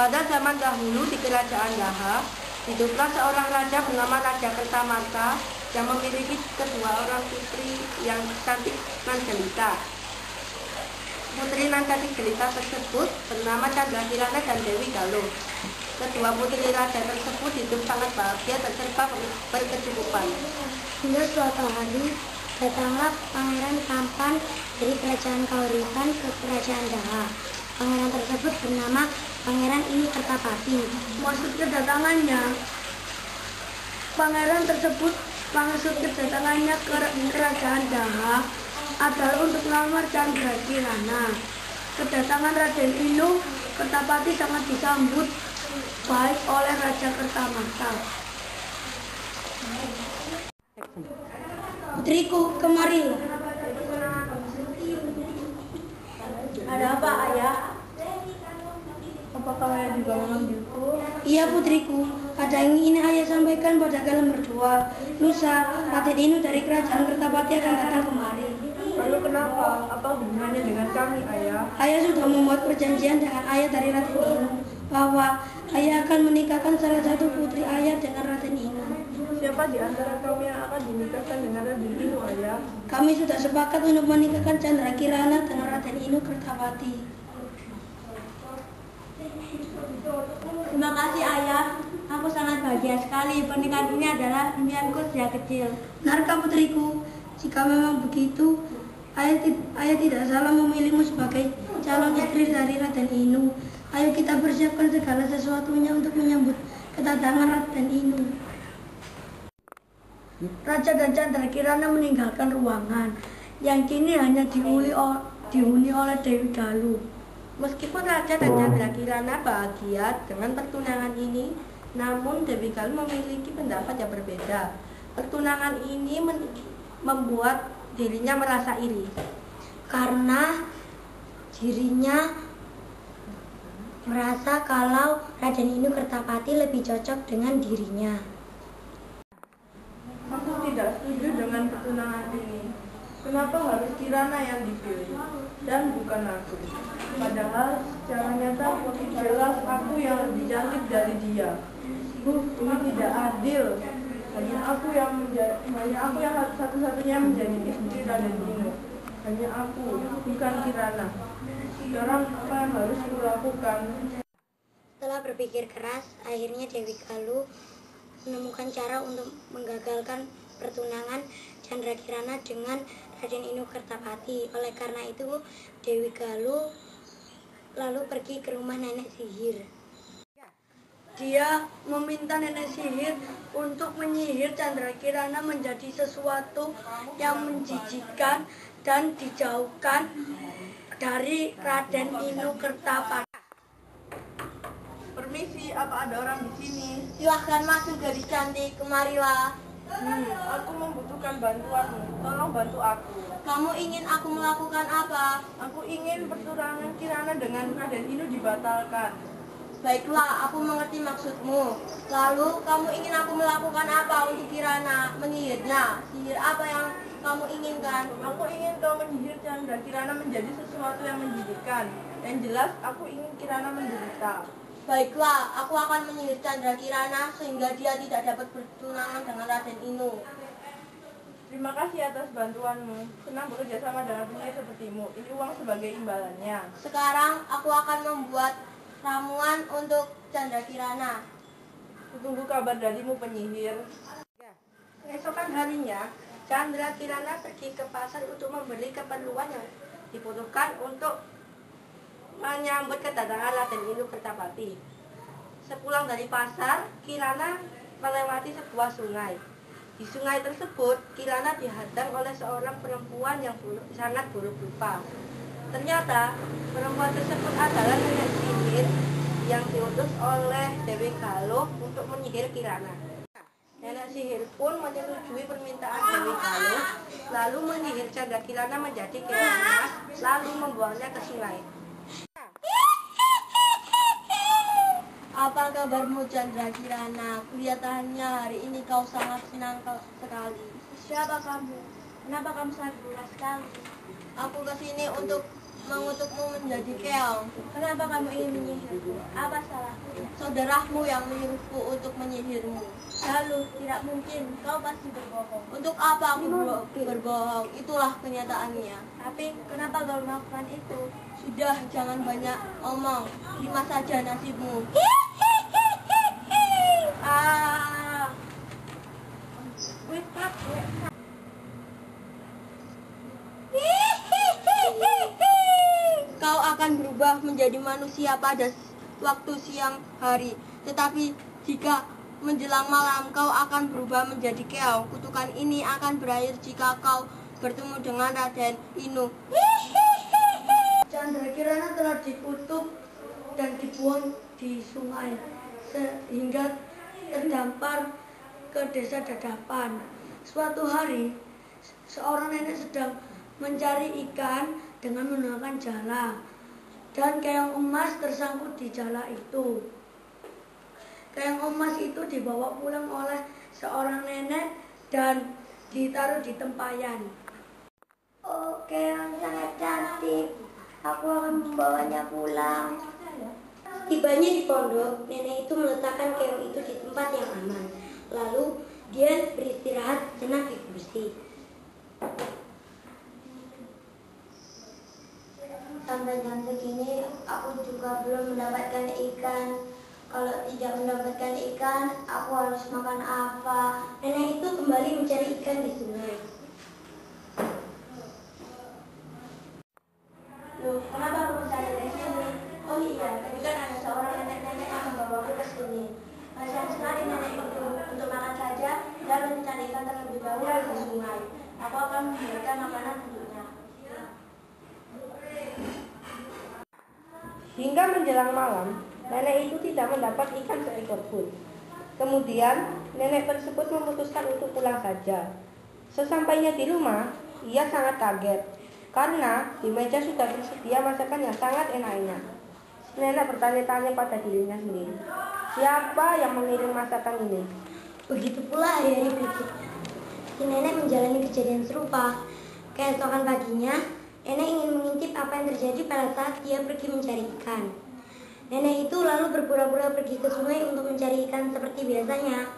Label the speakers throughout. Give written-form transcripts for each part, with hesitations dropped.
Speaker 1: Pada zaman dahulu di kerajaan Daha, hiduplah seorang raja bernama Raja Kertamata yang memiliki kedua orang putri yang cantik dan jelita. Putri nan cantik jelita tersebut bernama Candrakirana dan Dewi Galuh. Kedua putri raja tersebut hidup sangat bahagia dan serba berkecukupan.
Speaker 2: Hingga suatu hari, datanglah Pangeran Tampan dari kerajaan Kauripan ke kerajaan Daha. Pangeran tersebut bernama Pangeran Ini Kertapati.
Speaker 1: Maksud kedatangannya ke kerajaan Daha adalah untuk melamar Candrakirana. Kedatangan Raden Inu Kertapati sangat disambut baik oleh Raja Kertamata.
Speaker 2: Putriku, kemarilah.
Speaker 1: Ada apa, Ayah? Apakah Ayah juga memanggilku?
Speaker 2: Iya putriku, ada yang ingin ayah sampaikan pada kalian berdua. Lusa, Raden Inu dari kerajaan Kertapati akan datang kemari.
Speaker 1: Lalu kenapa? Apa hubungannya dengan kami, Ayah?
Speaker 2: Ayah sudah membuat perjanjian dengan ayah dari Raden Inu bahwa ayah akan menikahkan salah satu putri ayah dengan Raden Inu.
Speaker 1: Siapa di antara kami yang akan dinikahkan dengan Raden Inu, Ayah?
Speaker 2: Kami sudah sepakat untuk menikahkan Candrakirana dengan Raden Inu Kertapati.
Speaker 3: Terima kasih Ayah, aku sangat bahagia sekali. Pernikahan ini adalah impianku sejak kecil.
Speaker 2: Narka putriku, jika memang begitu, ayah tidak salah memilihmu sebagai calon istri dari Raden Inu. Ayo kita persiapkan segala sesuatunya untuk menyambut kedatangan Raden Inu.
Speaker 1: Raja dan Candrakirana meninggalkan ruangan yang kini hanya dihuni oleh Dewi Galuh. Meskipun Raja dan Candrakirana bahagia dengan pertunangan ini, namun Dewi Galuh memiliki pendapat yang berbeda. Pertunangan ini membuat dirinya merasa iri
Speaker 2: Karena dirinya merasa kalau Raden Inu Kertapati lebih cocok dengan dirinya.
Speaker 1: Aku tidak setuju dengan pertunangan ini. Kenapa harus Kirana yang dipilih dan bukan aku? Padahal secara nyata jelas aku yang lebih cantik dari dia. Ini tidak adil. Hanya aku yang satu-satunya menjadi istri Raden Inu. Hanya aku, bukan Kirana. Sekarang apa yang harus kulakukan?
Speaker 2: Setelah berpikir keras, akhirnya Dewi Galuh menemukan cara untuk menggagalkan pertunangan Candrakirana dengan Raden Inu Kertapati. Oleh karena itu, Dewi Galuh lalu pergi ke rumah nenek sihir.
Speaker 1: Dia meminta nenek sihir untuk menyihir Candrakirana menjadi sesuatu yang menjijikkan dan dijauhkan dari Raden Inu Kertapati. Permisi, apa ada orang di sini?
Speaker 3: Silahkan masuk gadis cantik, kemarilah.
Speaker 1: Aku membutuhkan bantuanmu. Tolong bantu aku.
Speaker 3: Kamu ingin aku melakukan apa?
Speaker 1: Aku ingin pertunangan Kirana dengan Raden Inu dibatalkan.
Speaker 3: Baiklah, aku mengerti maksudmu. Lalu, kamu ingin aku melakukan apa untuk Kirana? Menyihirnya? Sihir apa yang kamu inginkan?
Speaker 1: Aku ingin kau menyihir Candrakirana menjadi sesuatu yang menjijikkan. Yang jelas, aku ingin Kirana menderita.
Speaker 3: Baiklah, aku akan menyihir Candrakirana sehingga dia tidak dapat bertunangan dengan Raden Inu.
Speaker 1: Terima kasih atas bantuanmu. Senang bekerja sama dengan penyihir sepertimu. Ini uang sebagai imbalannya.
Speaker 3: Sekarang, aku akan membuat ramuan untuk Candrakirana.
Speaker 1: Kutunggu kabar darimu, penyihir. Keesokan harinya, Candrakirana pergi ke pasar untuk membeli keperluan yang dibutuhkan untuk menyambut kedatangan Raden Inu Kertapati. Sepulang dari pasar, Kirana melewati sebuah sungai. Di sungai tersebut, Kirana dihadang oleh seorang perempuan yang sangat buruk rupa. Ternyata, perempuan tersebut adalah nenek sihir yang diutus oleh Dewi Galuh untuk menyihir Kirana. Nenek sihir pun menyetujui permintaan Dewi Galuh, lalu menyihir Candrakirana menjadi Kirana, lalu membuangnya ke sungai.
Speaker 3: Apa kabarmu Candrakirana? Kelihatannya hari ini kau sangat senang sekali.
Speaker 2: Siapa kamu? Kenapa kamu sangat murah sekali?
Speaker 3: Aku kesini untuk mengutukmu menjadi keong. Kenapa kamu ingin menyihirku? Apa salahku? Saudaramu yang menyuruhku untuk menyihirmu. Lalu, tidak mungkin, kau pasti berbohong. Untuk apa aku berbohong? Itulah kenyataannya. Tapi, kenapa kau melakukan itu? Sudah, jangan banyak omong. Terima saja nasibmu. Kau akan berubah menjadi manusia pada waktu siang hari. Tetapi jika menjelang malam kau akan berubah menjadi keong. Kutukan ini akan berakhir jika kau bertemu dengan Raden Inu.
Speaker 1: Candrakirana telah dikutuk dan dibuang di sungai sehingga terdampar ke desa Dadapan. Suatu hari, seorang nenek sedang mencari ikan dengan menggunakan jala, dan keong emas tersangkut di jala itu. Keong emas itu dibawa pulang oleh seorang nenek dan ditaruh di tempayan.
Speaker 2: Oh, keong sangat cantik. Aku akan membawanya pulang. Tibanya di pondok, nenek itu meletakkan keong itu di tempat yang aman. Lalu dia beristirahat sejenak di kursi. Sampai jam segini aku juga belum mendapatkan ikan. Kalau tidak mendapatkan ikan, aku harus makan apa? Nenek itu kembali mencari ikan di sungai.
Speaker 1: Loh, kenapa kamu saya di sini? Oh iya, tadi kan ada seorang nenek-nenek yang membawaku ke sini. Kasihan sekali nenek itu. Untuk makan saja, dia mencari ikan terlebih dahulu di sungai. Aku akan memberikan makanan untuknya. Hingga menjelang malam, nenek itu tidak mendapat ikan seekor pun. Kemudian, nenek tersebut memutuskan untuk pulang saja. Sesampainya di rumah, ia sangat kaget karena di meja sudah tersedia masakan yang sangat enak-enak. Nenek bertanya-tanya pada dirinya sendiri, siapa yang mengirim masakan ini?
Speaker 2: Begitu pula hari-hari berikutnya. Si nenek menjalani kejadian serupa. Keesokan paginya, nenek ingin mengintip apa yang terjadi pada saat dia pergi mencari ikan. Nenek itu lalu berpura-pura pergi ke sungai untuk mencari ikan seperti biasanya.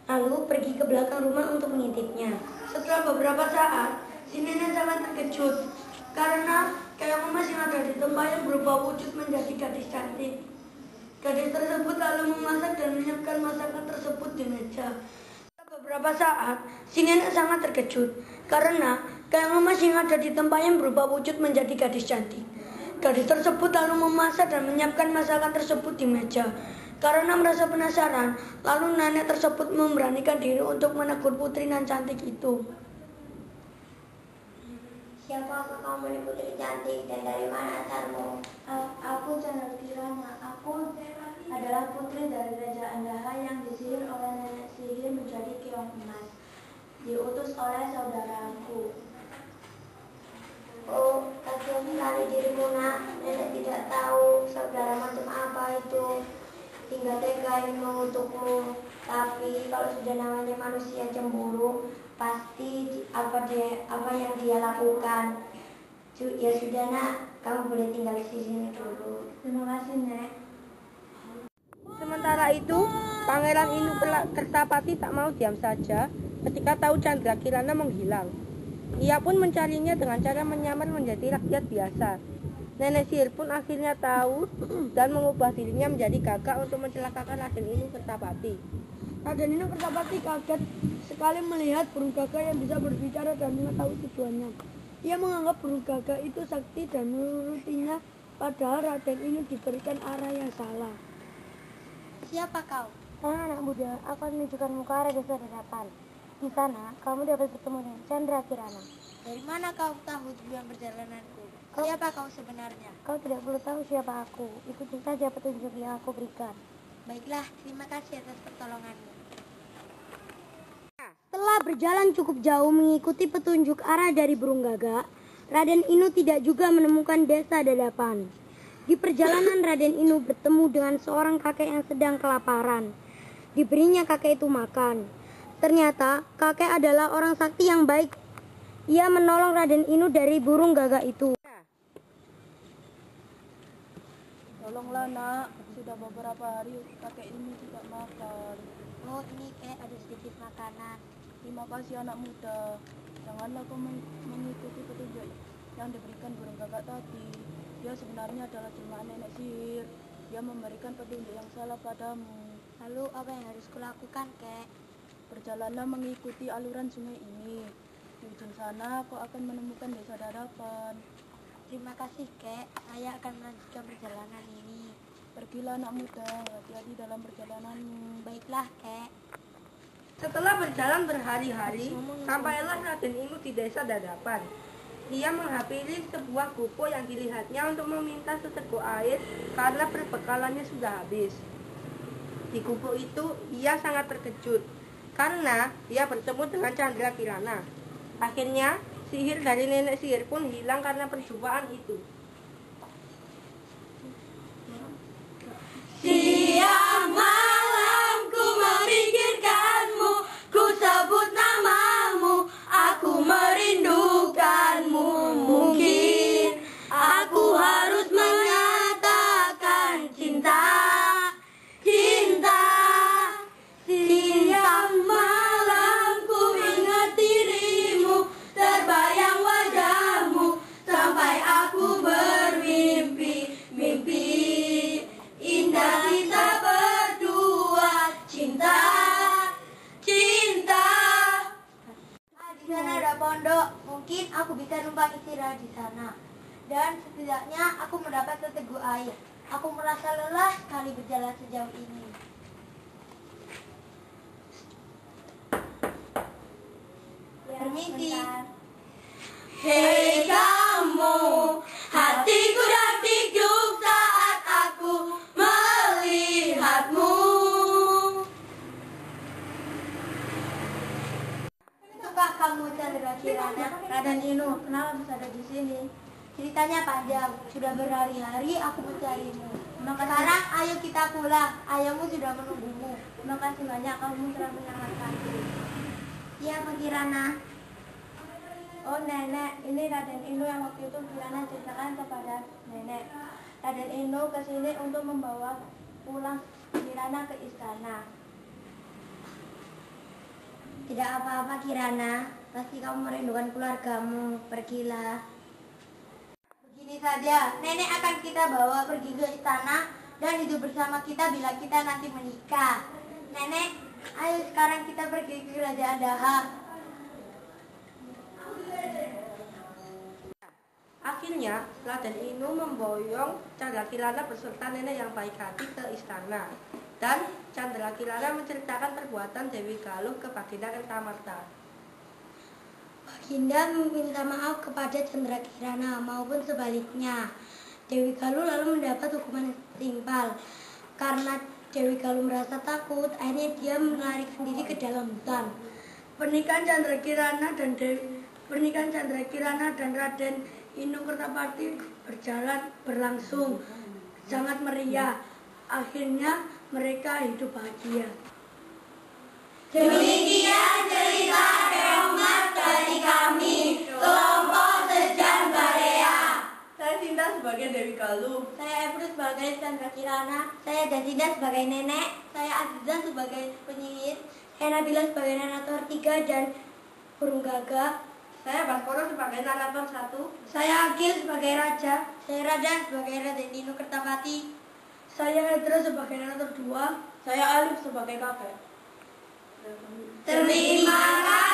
Speaker 2: Lalu pergi ke belakang rumah untuk mengintipnya.
Speaker 1: Setelah beberapa saat, si nenek sangat terkejut karena keong emas yang ada di tempayan berubah wujud menjadi gadis cantik. Gadis tersebut lalu memasak dan menyiapkan masakan tersebut di meja. Setelah beberapa saat, si nenek sangat terkejut karena keong emas yang ada di tempayan berubah wujud menjadi gadis cantik. Gadis tersebut lalu memasak dan menyiapkan masakan tersebut di meja. Karena merasa penasaran, lalu nenek tersebut memberanikan diri untuk menegur putri nan cantik itu.
Speaker 2: Siapakah kamu nih putri cantik dan dari mana asalmu?
Speaker 3: Aku Candrakirana. Aku adalah putri dari Raja Andaha yang disihir oleh nenek sihir menjadi keong emas. Diutus oleh saudaraku.
Speaker 2: Oh, kasihan sekali dirimu nak. Nenek tidak tahu saudara macam apa itu. Hingga tega ingin mengutukmu. Tapi kalau sudah namanya manusia cemburu, pasti apa yang dia lakukan. Ya sudah nak, kamu boleh tinggal di sini dulu.
Speaker 3: Terima kasih, Nek.
Speaker 1: Sementara itu, Pangeran Inu Kertapati tak mau diam saja ketika tahu Candrakirana menghilang. Ia pun mencarinya dengan cara menyamar menjadi rakyat biasa. Nenek sihir pun akhirnya tahu dan mengubah dirinya menjadi gagak untuk mencelakakan Raden Inu Kertapati. Raden Inu Kertapati kaget sekali melihat burung gagak yang bisa berbicara dan mengetahui tujuannya. Ia menganggap burung gagak itu sakti dan menurutinya, padahal Raden Inu diberikan arah yang salah.
Speaker 2: Siapa kau?
Speaker 3: Anak muda, aku akan menunjukkanmu ke arah desa Dadapan. Di sana, kamu dapat bertemu dengan Candrakirana.
Speaker 2: Dari mana kau tahu tujuan perjalananku? Siapa kau sebenarnya?
Speaker 3: Kau tidak perlu tahu siapa aku. Ikuti saja petunjuk yang aku berikan.
Speaker 2: Baiklah, terima kasih atas pertolonganmu.
Speaker 3: Setelah berjalan cukup jauh mengikuti petunjuk arah dari burung gagak, Raden Inu tidak juga menemukan desa Dadapan. Di perjalanan Raden Inu bertemu dengan seorang kakek yang sedang kelaparan. Diberinya kakek itu makan. Ternyata kakek adalah orang sakti yang baik. Ia menolong Raden Inu dari burung gagak itu. Entahlah nak, sudah beberapa hari kakek ini tidak makan.
Speaker 2: Oh, ini kayak ada sedikit makanan.
Speaker 3: Terima kasih anak muda. Janganlah kau mengikuti petunjuk yang diberikan burung gagak tadi. Dia sebenarnya adalah jelmaan nenek sihir. Dia memberikan petunjuk yang salah padamu.
Speaker 2: Lalu apa yang harus kulakukan, kek?
Speaker 3: Berjalanlah mengikuti aliran sungai ini. Di ujung sana kau akan menemukan desa Dadapan.
Speaker 2: Terima kasih, kek. Saya akan melanjutkan perjalanan ini.
Speaker 3: Pergilah anak muda, hati-hati dalam perjalananmu.
Speaker 2: Baiklah, kek.
Speaker 1: Setelah berjalan berhari-hari, sampailah Raden Inu di desa Dadapan. Dia menghampiri sebuah gupo yang dilihatnya untuk meminta seteguk air karena perbekalannya sudah habis. Di gupo itu, ia sangat terkejut karena dia bertemu dengan Chandra Kirana. Akhirnya, sihir dari nenek sihir pun hilang karena perjumpaan itu.
Speaker 3: Siang malam ku memikirkanmu, ku sebut namamu, aku merindukanmu. Mungkin aku harus menyatakan cinta, cinta. Siang malam ku ingat dirimu, terbayang wajahmu, sampai aku bermimpi, mimpi indah kita berdua, cinta, cinta.
Speaker 2: Di sana ada pondok, mungkin aku bisa numpang istirahat di sana. Dan setidaknya aku mendapat seteguk air. Aku merasa lelah sekali berjalan sejauh ini. Permisi.
Speaker 3: Hei kamu, hatiku dak-dikduk saat aku melihatmu.
Speaker 2: Itukah kamu Chandra Kirana? Raden Inu, kenapa bisa ada di sini? Ceritanya panjang, sudah berhari-hari aku mencarimu. Sekarang ayo kita pulang, ayahmu sudah menunggumu.
Speaker 3: Terima kasih banyak kamu telah menyelamatkanku.
Speaker 2: Iya, Pak Kirana.
Speaker 3: Oh nenek, ini Raden Inu yang waktu itu Kirana ceritakan kepada nenek. Raden Inu kesini untuk membawa pulang Kirana ke istana.
Speaker 2: Tidak apa-apa Kirana, pasti kamu merindukan keluargamu. Pergilah. Begini saja, nenek akan kita bawa pergi ke istana dan hidup bersama kita bila kita nanti menikah. Nenek, ayo sekarang kita pergi ke kerajaan Daha.
Speaker 1: Akhirnya, Raden Inu memboyong Chandra Kirana beserta nenek yang baik hati ke istana. Dan Chandra Kirana menceritakan perbuatan Dewi Galuh ke Baginda Kertamarta.
Speaker 2: Baginda meminta maaf kepada Chandra Kirana maupun sebaliknya. Dewi Galuh lalu mendapat hukuman setimpal. Karena Dewi Galuh merasa takut, akhirnya dia melarikan diri ke dalam hutan.
Speaker 1: Pernikahan Chandra Kirana dan Raden Inu Kertapati berlangsung sangat meriah. Akhirnya mereka hidup bahagia.
Speaker 3: Demikian cerita Keongmas dari kami, kelompok Sejan Barea. Saya Sinta sebagai Dewi Galuh.
Speaker 2: Saya Ebru sebagai Chandra Kirana. Saya Jasinda sebagai nenek. Saya Aziza sebagai penyihir. Saya Nabila sebagai narator 3 dan burung gagak.
Speaker 1: Saya Baskoro sebagai narator 1.
Speaker 2: Saya Agil sebagai raja. Saya Raden sebagai Raden Inu Kertapati.
Speaker 1: Saya Hedra sebagai narator 2.
Speaker 3: Saya Alif sebagai kakek.
Speaker 2: Terima kasih.